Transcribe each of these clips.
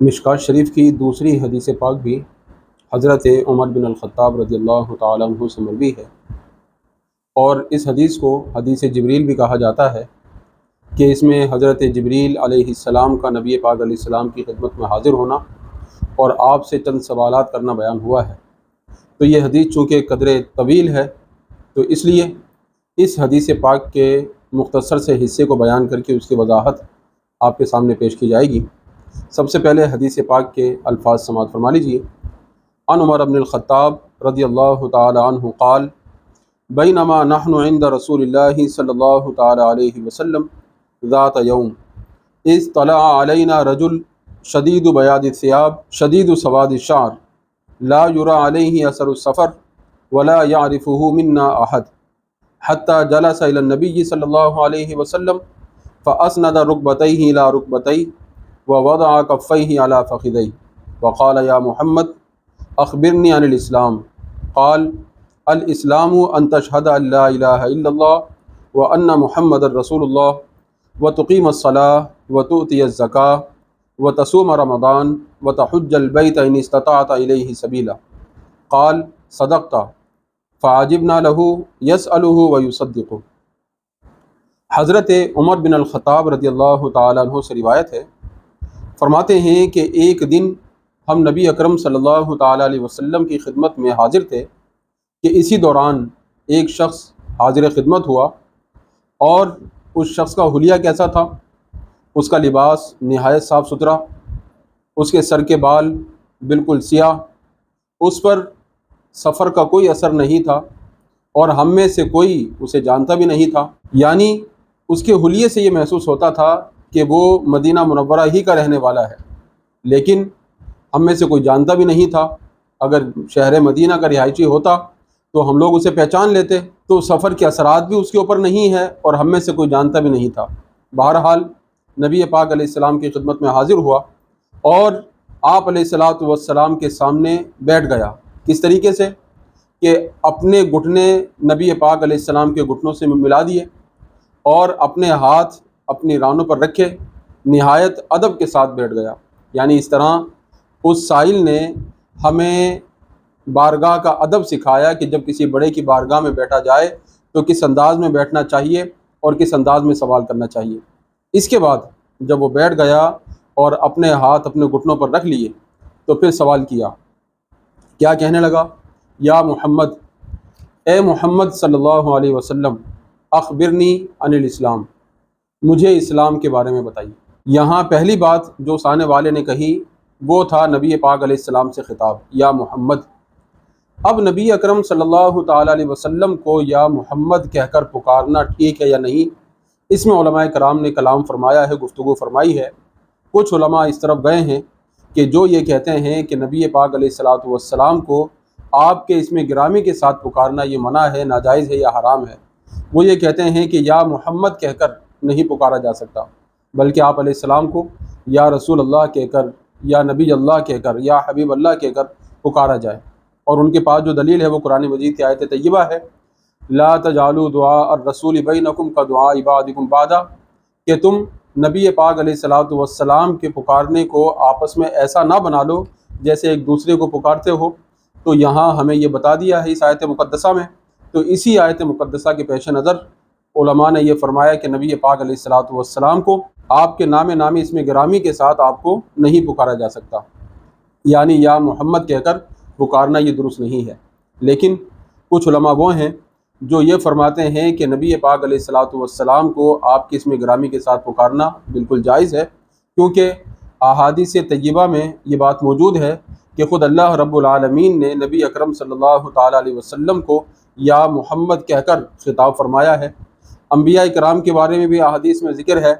مشکات شریف کی دوسری حدیث پاک بھی حضرت عمر بن الخطاب رضی اللہ تعالیٰ عنہ سے مروی ہے، اور اس حدیث کو حدیث جبریل بھی کہا جاتا ہے کہ اس میں حضرت جبریل علیہ السلام کا نبی پاک علیہ السلام کی خدمت میں حاضر ہونا اور آپ سے چند سوالات کرنا بیان ہوا ہے۔ تو یہ حدیث چونکہ قدر طویل ہے، تو اس لیے اس حدیث پاک کے مختصر سے حصے کو بیان کر کے اس کی وضاحت آپ کے سامنے پیش کی جائے گی۔ سب سے پہلے حدیث پاک کے الفاظ سماعت فرما لیجیے۔ عن عمر بن الخطاب رضی اللہ تعالی عنہ قال بینما نحن عند رسول اللہ صلی اللہ تعالی علیہ وسلم ذات یوم اذ طلع علینا رجل شدید بیاض الثياب شدید سواد الشعر لا يرى عليه اثر السفر ولا يعرفه منا احد حتى جلس الى النبي صلی اللہ علیہ وسلم فاسند ركبتيه الى ركبتيه ووضع كفيه على فخذيه وقال يا محمد اخبرني عن الاسلام قال الاسلام ان تشهد ان لا اله الا الله وان محمد رسول الله وتقيم الصلاة وتؤتي الزكاة وتصوم رمضان وتحج البيت ان استطعت اليه سبيلا قال صدقت فعجبنا له يسأله ويصدقه۔ حضرت عمر بن الخطاب رضی اللہ تعالیٰ عنہ سے روایت ہے، فرماتے ہیں کہ ایک دن ہم نبی اکرم صلی اللہ تعالیٰ علیہ وسلم کی خدمت میں حاضر تھے کہ اسی دوران ایک شخص حاضر خدمت ہوا، اور اس شخص کا حلیہ کیسا تھا؟ اس کا لباس نہایت صاف ستھرا، اس کے سر کے بال بالکل سیاہ، اس پر سفر کا کوئی اثر نہیں تھا، اور ہم میں سے کوئی اسے جانتا بھی نہیں تھا۔ یعنی اس کے حلیے سے یہ محسوس ہوتا تھا کہ وہ مدینہ منورہ ہی کا رہنے والا ہے، لیکن ہم میں سے کوئی جانتا بھی نہیں تھا۔ اگر شہر مدینہ کا رہائشی ہوتا تو ہم لوگ اسے پہچان لیتے۔ تو سفر کے اثرات بھی اس کے اوپر نہیں ہے، اور ہم میں سے کوئی جانتا بھی نہیں تھا۔ بہرحال نبی پاک علیہ السلام کی خدمت میں حاضر ہوا اور آپ علیہ الصلاۃ والسلام کے سامنے بیٹھ گیا۔ کس طریقے سے کہ اپنے گھٹنے نبی پاک علیہ السلام کے گھٹنوں سے ملا دیے اور اپنے ہاتھ اپنی رانوں پر رکھے، نہایت ادب کے ساتھ بیٹھ گیا۔ یعنی اس طرح اس سائل نے ہمیں بارگاہ کا ادب سکھایا کہ جب کسی بڑے کی بارگاہ میں بیٹھا جائے تو کس انداز میں بیٹھنا چاہیے اور کس انداز میں سوال کرنا چاہیے۔ اس کے بعد جب وہ بیٹھ گیا اور اپنے ہاتھ اپنے گھٹنوں پر رکھ لیے تو پھر سوال کیا۔ کیا کہنے لگا؟ یا محمد، اے محمد صلی اللہ علیہ وسلم، اخبرنی عن الاسلام، مجھے اسلام کے بارے میں بتائیے۔ یہاں پہلی بات جو سانے والے نے کہی وہ تھا نبی پاک علیہ السلام سے خطاب، یا محمد۔ اب نبی اکرم صلی اللہ تعالیٰ علیہ وسلم کو یا محمد کہہ کر پکارنا ٹھیک ہے یا نہیں، اس میں علماء کرام نے کلام فرمایا ہے، گفتگو فرمائی ہے۔ کچھ علماء اس طرف گئے ہیں کہ جو یہ کہتے ہیں کہ نبی پاک علیہ الصلاۃ والسلام کو آپ کے اسم گرامی کے ساتھ پکارنا یہ منع ہے، ناجائز ہے یا حرام ہے، وہ یہ کہتے ہیں کہ یا محمد کہہ کر نہیں پکارا جا سکتا، بلکہ آپ علیہ السلام کو یا رسول اللہ کہہ کر، یا نبی اللہ کہہ کر، یا حبیب اللہ کہہ کر پکارا جائے۔ اور ان کے پاس جو دلیل ہے وہ قرآن مجید کی آیت طیبہ ہے، لا تجعلوا دعاء الرسول بینکم کدعاء بعضکم بعضا، کہ تم نبی پاک علیہ الصلاۃ والسلام کے پکارنے کو آپس میں ایسا نہ بنا لو جیسے ایک دوسرے کو پکارتے ہو۔ تو یہاں ہمیں یہ بتا دیا ہے اس آیت مقدسہ میں۔ تو اسی آیت مقدسہ کے پیش نظر علماء نے یہ فرمایا کہ نبی پاک علیہ الصلاۃ والسلام کو آپ کے نام نامی اسم گرامی کے ساتھ آپ کو نہیں پکارا جا سکتا، یعنی یا محمد کہہ کر پکارنا یہ درست نہیں ہے۔ لیکن کچھ علماء وہ ہیں جو یہ فرماتے ہیں کہ نبی پاک علیہ الصلاۃ والسلام کو آپ کے اسم گرامی کے ساتھ پکارنا بالکل جائز ہے، کیونکہ احادیث طیبہ میں یہ بات موجود ہے کہ خود اللہ رب العالمین نے نبی اکرم صلی اللہ تعالیٰ علیہ وسلم کو یا محمد کہہ کر خطاب فرمایا ہے۔ انبیاء کرام کے بارے میں بھی احادیث میں ذکر ہے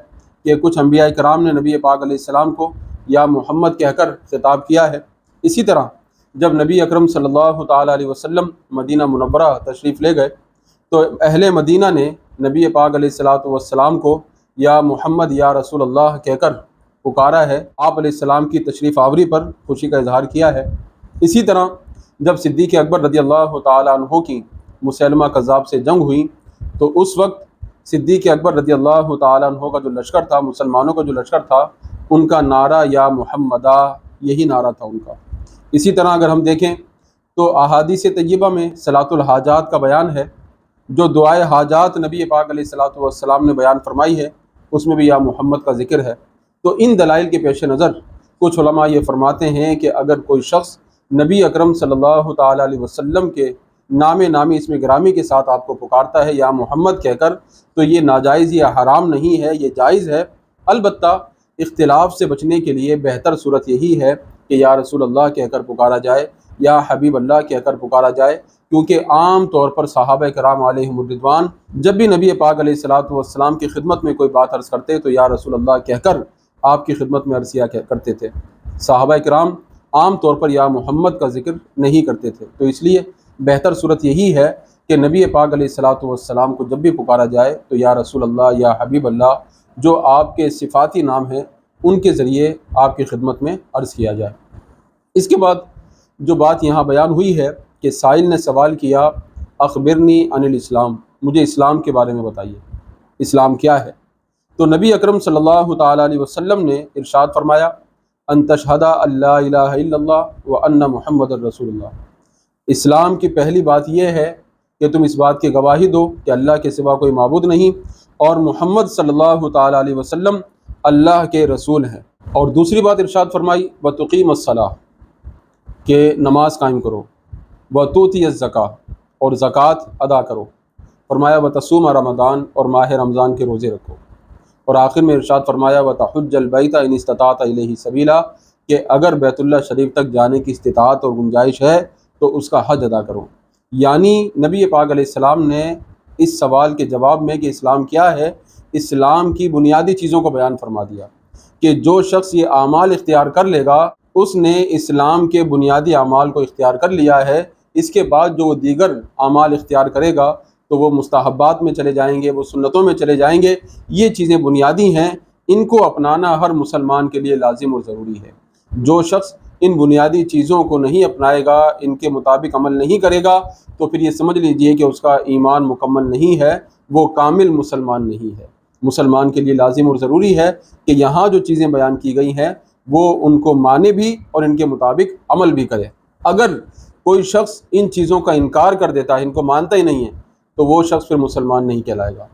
کہ کچھ انبیاء کرام نے نبی پاک علیہ السلام کو یا محمد کہہ کر خطاب کیا ہے۔ اسی طرح جب نبی اکرم صلی اللہ تعالیٰ علیہ وسلم مدینہ منورہ تشریف لے گئے تو اہل مدینہ نے نبی پاک علیہ الصلاۃ والسلام کو یا محمد یا رسول اللہ کہہ کر پکارا ہے، آپ علیہ السلام کی تشریف آوری پر خوشی کا اظہار کیا ہے۔ اسی طرح جب صدیق اکبر رضی اللہ تعالیٰ عنہ کی مسیلمہ کذاب سے جنگ ہوئی تو اس وقت صدیق اکبر رضی اللہ تعالیٰ عنہ کا جو لشکر تھا، مسلمانوں کا جو لشکر تھا، ان کا نعرہ یا محمدہ یہی نعرہ تھا ان کا۔ اسی طرح اگر ہم دیکھیں تو احادیث طیبہ میں صلاۃ الحاجات کا بیان ہے، جو دعائے حاجات نبی پاک علیہ الصلاۃ والسلام نے بیان فرمائی ہے، اس میں بھی یا محمد کا ذکر ہے۔ تو ان دلائل کے پیش نظر کچھ علماء یہ فرماتے ہیں کہ اگر کوئی شخص نبی اکرم صلی اللہ تعالیٰ علیہ وسلم کے نامی اسم گرامی کے ساتھ آپ کو پکارتا ہے یا محمد کہہ کر، تو یہ ناجائز یا حرام نہیں ہے، یہ جائز ہے۔ البتہ اختلاف سے بچنے کے لیے بہتر صورت یہی ہے کہ یا رسول اللہ کہہ کر پکارا جائے یا حبیب اللہ کہہ کر پکارا جائے، کیونکہ عام طور پر صحابہ کرام علیہم الرضوان جب بھی نبی پاک علیہ الصلاۃ والسلام کی خدمت میں کوئی بات عرض کرتے تو یا رسول اللہ کہہ کر آپ کی خدمت میں عرض کیا کرتے تھے۔ صحابہ کرام عام طور پر یا محمد کا ذکر نہیں کرتے تھے، تو اس لیے بہتر صورت یہی ہے کہ نبی پاک علیہ الصلاۃ والسلام کو جب بھی پکارا جائے تو یا رسول اللہ یا حبیب اللہ جو آپ کے صفاتی نام ہیں ان کے ذریعے آپ کی خدمت میں عرض کیا جائے۔ اس کے بعد جو بات یہاں بیان ہوئی ہے کہ سائل نے سوال کیا اخبرنی عن الاسلام، مجھے اسلام کے بارے میں بتائیے، اسلام کیا ہے؟ تو نبی اکرم صلی اللہ تعالیٰ علیہ وسلم نے ارشاد فرمایا ان تشہد ان لا الہ الا اللہ وان محمد الرسول اللہ۔ اسلام کی پہلی بات یہ ہے کہ تم اس بات کی گواہی دو کہ اللہ کے سوا کوئی معبود نہیں اور محمد صلی اللہ تعالیٰ علیہ وسلم اللہ کے رسول ہیں۔ اور دوسری بات ارشاد فرمائی وتقیم الصلاۃ، کہ نماز قائم کرو، وتؤتی الزکاۃ، اور زکوٰۃ ادا کرو۔ فرمایا وتصوم رمضان، اور ماہ رمضان کے روزے رکھو۔ اور آخر میں ارشاد فرمایا وتحج البیت ان استطعت الیہ سبیلا، کہ اگر بیت اللہ شریف تک جانے کی استطاعت اور گنجائش ہے تو اس کا حج ادا کرو۔ یعنی نبی پاک علیہ السلام نے اس سوال کے جواب میں کہ اسلام کیا ہے، اسلام کی بنیادی چیزوں کو بیان فرما دیا کہ جو شخص یہ اعمال اختیار کر لے گا اس نے اسلام کے بنیادی اعمال کو اختیار کر لیا ہے۔ اس کے بعد جو وہ دیگر اعمال اختیار کرے گا تو وہ مستحبات میں چلے جائیں گے، وہ سنتوں میں چلے جائیں گے۔ یہ چیزیں بنیادی ہیں، ان کو اپنانا ہر مسلمان کے لیے لازم اور ضروری ہے۔ جو شخص ان بنیادی چیزوں کو نہیں اپنائے گا، ان کے مطابق عمل نہیں کرے گا، تو پھر یہ سمجھ لیجئے کہ اس کا ایمان مکمل نہیں ہے، وہ کامل مسلمان نہیں ہے۔ مسلمان کے لیے لازم اور ضروری ہے کہ یہاں جو چیزیں بیان کی گئی ہیں وہ ان کو مانے بھی اور ان کے مطابق عمل بھی کرے۔ اگر کوئی شخص ان چیزوں کا انکار کر دیتا ہے، ان کو مانتا ہی نہیں ہے، تو وہ شخص پھر مسلمان نہیں کہلائے گا۔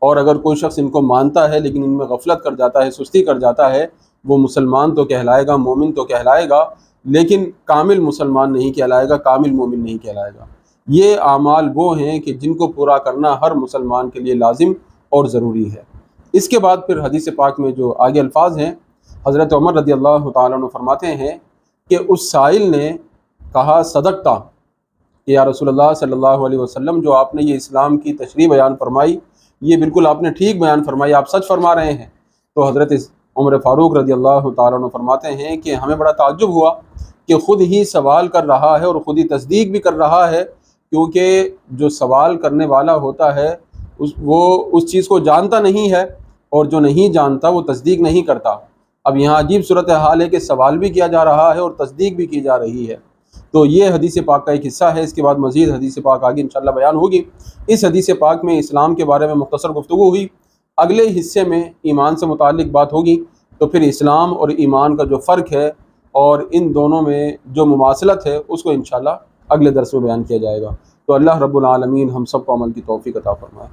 اور اگر کوئی شخص ان کو مانتا ہے لیکن ان میں غفلت کر جاتا ہے، سستی کر جاتا ہے، وہ مسلمان تو کہلائے گا، مومن تو کہلائے گا، لیکن کامل مسلمان نہیں کہلائے گا، کامل مومن نہیں کہلائے گا۔ یہ اعمال وہ ہیں کہ جن کو پورا کرنا ہر مسلمان کے لیے لازم اور ضروری ہے۔ اس کے بعد پھر حدیث پاک میں جو آگے الفاظ ہیں، حضرت عمر رضی اللہ تعالیٰ عنہ فرماتے ہیں کہ اس سائل نے کہا صدقتا، کہ یا رسول اللہ صلی اللہ علیہ وسلم جو آپ نے یہ اسلام کی تشریح بیان فرمائی، یہ بالکل آپ نے ٹھیک بیان فرمائی، آپ سچ فرما رہے ہیں۔ تو حضرت عمر فاروق رضی اللہ تعالیٰ عنہ فرماتے ہیں کہ ہمیں بڑا تعجب ہوا کہ خود ہی سوال کر رہا ہے اور خود ہی تصدیق بھی کر رہا ہے، کیونکہ جو سوال کرنے والا ہوتا ہے وہ اس چیز کو جانتا نہیں ہے، اور جو نہیں جانتا وہ تصدیق نہیں کرتا۔ اب یہاں عجیب صورتحال ہے کہ سوال بھی کیا جا رہا ہے اور تصدیق بھی کی جا رہی ہے۔ تو یہ حدیث پاک کا ایک حصہ ہے۔ اس کے بعد مزید حدیث پاک آگے انشاءاللہ بیان ہوگی۔ اس حدیث پاک میں اسلام کے بارے میں مختصر گفتگو ہوئی، اگلے حصے میں ایمان سے متعلق بات ہوگی، تو پھر اسلام اور ایمان کا جو فرق ہے اور ان دونوں میں جو مماثلت ہے اس کو انشاءاللہ اگلے درس میں بیان کیا جائے گا۔ تو اللہ رب العالمین ہم سب کو عمل کی توفیق عطا فرمائے۔